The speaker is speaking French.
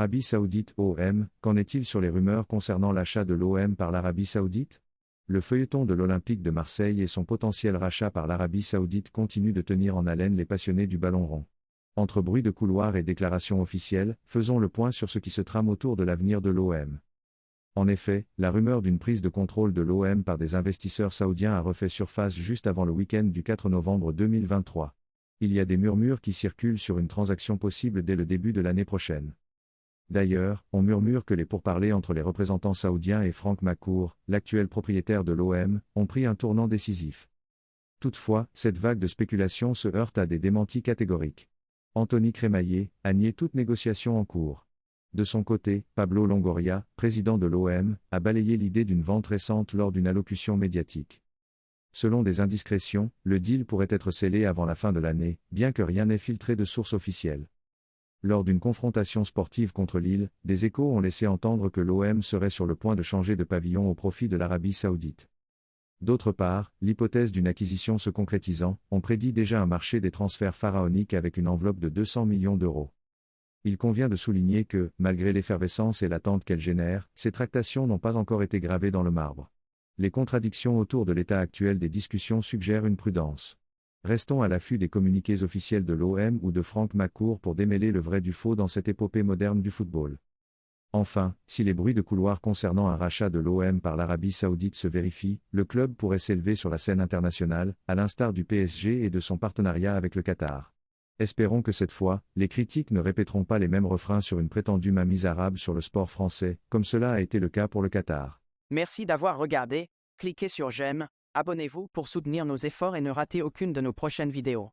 L'Arabie Saoudite OM, qu'en est-il sur les rumeurs concernant l'achat de l'OM par l'Arabie Saoudite? Le feuilleton de l'Olympique de Marseille et son potentiel rachat par l'Arabie Saoudite continue de tenir en haleine les passionnés du ballon rond. Entre bruit de couloir et déclarations officielles, faisons le point sur ce qui se trame autour de l'avenir de l'OM. En effet, la rumeur d'une prise de contrôle de l'OM par des investisseurs saoudiens a refait surface juste avant le week-end du 4 novembre 2023. Il y a des murmures qui circulent sur une transaction possible dès le début de l'année prochaine. D'ailleurs, on murmure que les pourparlers entre les représentants saoudiens et Frank McCourt, l'actuel propriétaire de l'OM, ont pris un tournant décisif. Toutefois, cette vague de spéculation se heurte à des démentis catégoriques. Anthony Crémaillet a nié toute négociation en cours. De son côté, Pablo Longoria, président de l'OM, a balayé l'idée d'une vente récente lors d'une allocution médiatique. Selon des indiscrétions, le deal pourrait être scellé avant la fin de l'année, bien que rien n'ait filtré de source officielle. Lors d'une confrontation sportive contre Lille, des échos ont laissé entendre que l'OM serait sur le point de changer de pavillon au profit de l'Arabie Saoudite. D'autre part, l'hypothèse d'une acquisition se concrétisant, on prédit déjà un marché des transferts pharaoniques avec une enveloppe de 200 millions d'euros. Il convient de souligner que, malgré l'effervescence et l'attente qu'elles génèrent, ces tractations n'ont pas encore été gravées dans le marbre. Les contradictions autour de l'état actuel des discussions suggèrent une prudence. Restons à l'affût des communiqués officiels de l'OM ou de Frank McCourt pour démêler le vrai du faux dans cette épopée moderne du football. Enfin, si les bruits de couloir concernant un rachat de l'OM par l'Arabie Saoudite se vérifient, le club pourrait s'élever sur la scène internationale, à l'instar du PSG et de son partenariat avec le Qatar. Espérons que cette fois, les critiques ne répéteront pas les mêmes refrains sur une prétendue mainmise arabe sur le sport français, comme cela a été le cas pour le Qatar. Merci d'avoir regardé, cliquez sur j'aime, abonnez-vous pour soutenir nos efforts et ne ratez aucune de nos prochaines vidéos.